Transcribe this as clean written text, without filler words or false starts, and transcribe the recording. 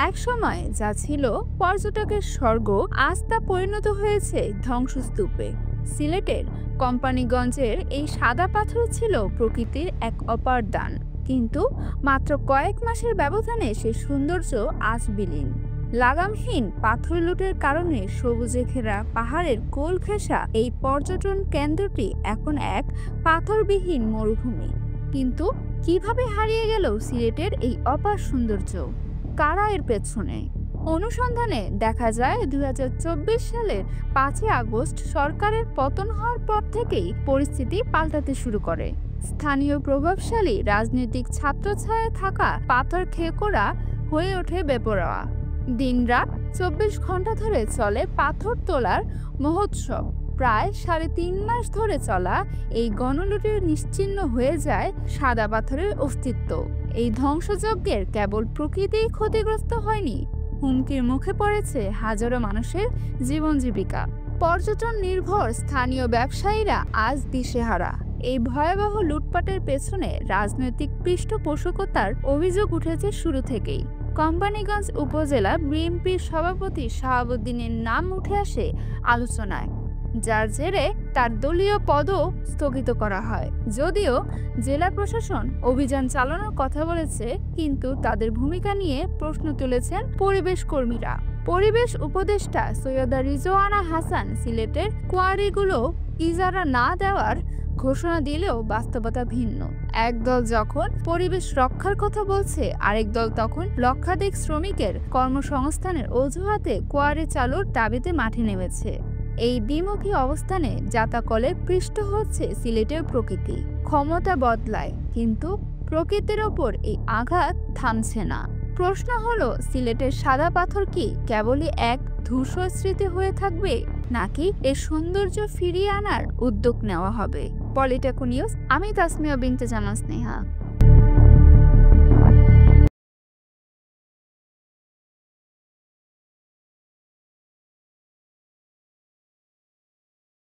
একসময় যা ছিল পর্যটকের স্বর্গ আজ তা পরিণত হয়েছে ধ্বংসস্তূপে। সিলেটের কোম্পানিগঞ্জের এই সাদা পাথর ছিল প্রকৃতির এক অপার দান, কিন্তু মাত্র কয়েক মাসের ব্যবধানে সে সৌন্দর্য আজ বিলীন। লাগামহীন পাথর লুটের কারণে সবুজে ঘেরা পাহাড়ের কোল ঘেঁষা এই পর্যটন কেন্দ্রটি এখন এক পাথরবিহীন মরুভূমি। কিন্তু কিভাবে হারিয়ে গেল সিলেটের এই অপার সৌন্দর্য? কারা এর পেছনে? অনুসন্ধানে দেখা যায় ২০২৪ সালের ৫ই আগস্ট সরকারের পতন হওয়ার পর থেকেই পরিস্থিতি পাল্টাতে শুরু করে। স্থানীয় প্রভাবশালী রাজনৈতিক ছত্রছায়ায় থাকা পাথর খেকোড়া হয়ে ওঠে বেপরোয়া। দিনরাত ২৪ ঘন্টা ধরে চলে পাথর তোলার মহোৎসব। প্রায় ৩.৫ মাস ধরে চলা এই গণলুটের নিশ্চিহ্ন হয়ে যায় সাদা পাথরের অস্তিত্ব। এই ধ্বংসযজ্ঞের কেবল প্রকৃতিই ক্ষতিগ্রস্ত হয়নি, হুমকির মুখে পড়েছে হাজারো মানুষের জীবন জীবিকা। পর্যটন নির্ভর স্থানীয় ব্যবসায়ীরা আজ দিশেহারা। এই ভয়াবহ লুটপাটের পেছনে রাজনৈতিক পৃষ্ঠপোষকতার অভিযোগ উঠেছে শুরু থেকেই। কোম্পানিগঞ্জ উপজেলা বিএনপির সভাপতি শাহাবুদ্দিনের নাম উঠে আসে আলোচনায়, যার জেরে তার দলীয় পদও স্থগিত করা হয়। যদিও জেলা প্রশাসন অভিযান চালানোর কথা বলেছে, কিন্তু তাদের ভূমিকা নিয়ে প্রশ্ন তুলেছেন পরিবেশ কর্মীরা। পরিবেশ উপদেষ্টা সৈয়দা রিজওয়ানা হাসান সিলেটের কোয়ারিগুলো ইজারা না দেওয়ার ঘোষণা দিলেও বাস্তবতা ভিন্ন। একদল যখন পরিবেশ রক্ষার কথা বলছে, আরেক দল তখন লক্ষাধিক শ্রমিকের কর্মসংস্থানের অজুহাতে কোয়ারি চালুর দাবিতে মাঠে নেমেছে। এই দ্বিমুখী অবস্থানে জাতাকলে পৃষ্ঠ হচ্ছে সিলেটের প্রকৃতি। ক্ষমতা বদলায়, কিন্তু প্রকৃতির ওপর এই আঘাত থামছে না। প্রশ্ন হলো, সিলেটের সাদা পাথর কি কেবলই এক ধূসর স্মৃতি হয়ে থাকবে, নাকি এর সৌন্দর্য ফিরিয়ে আনার উদ্যোগ নেওয়া হবে? পলিটেকো নিউজ, আমি তাসমিয়া বিনতে জামান স্নেহা।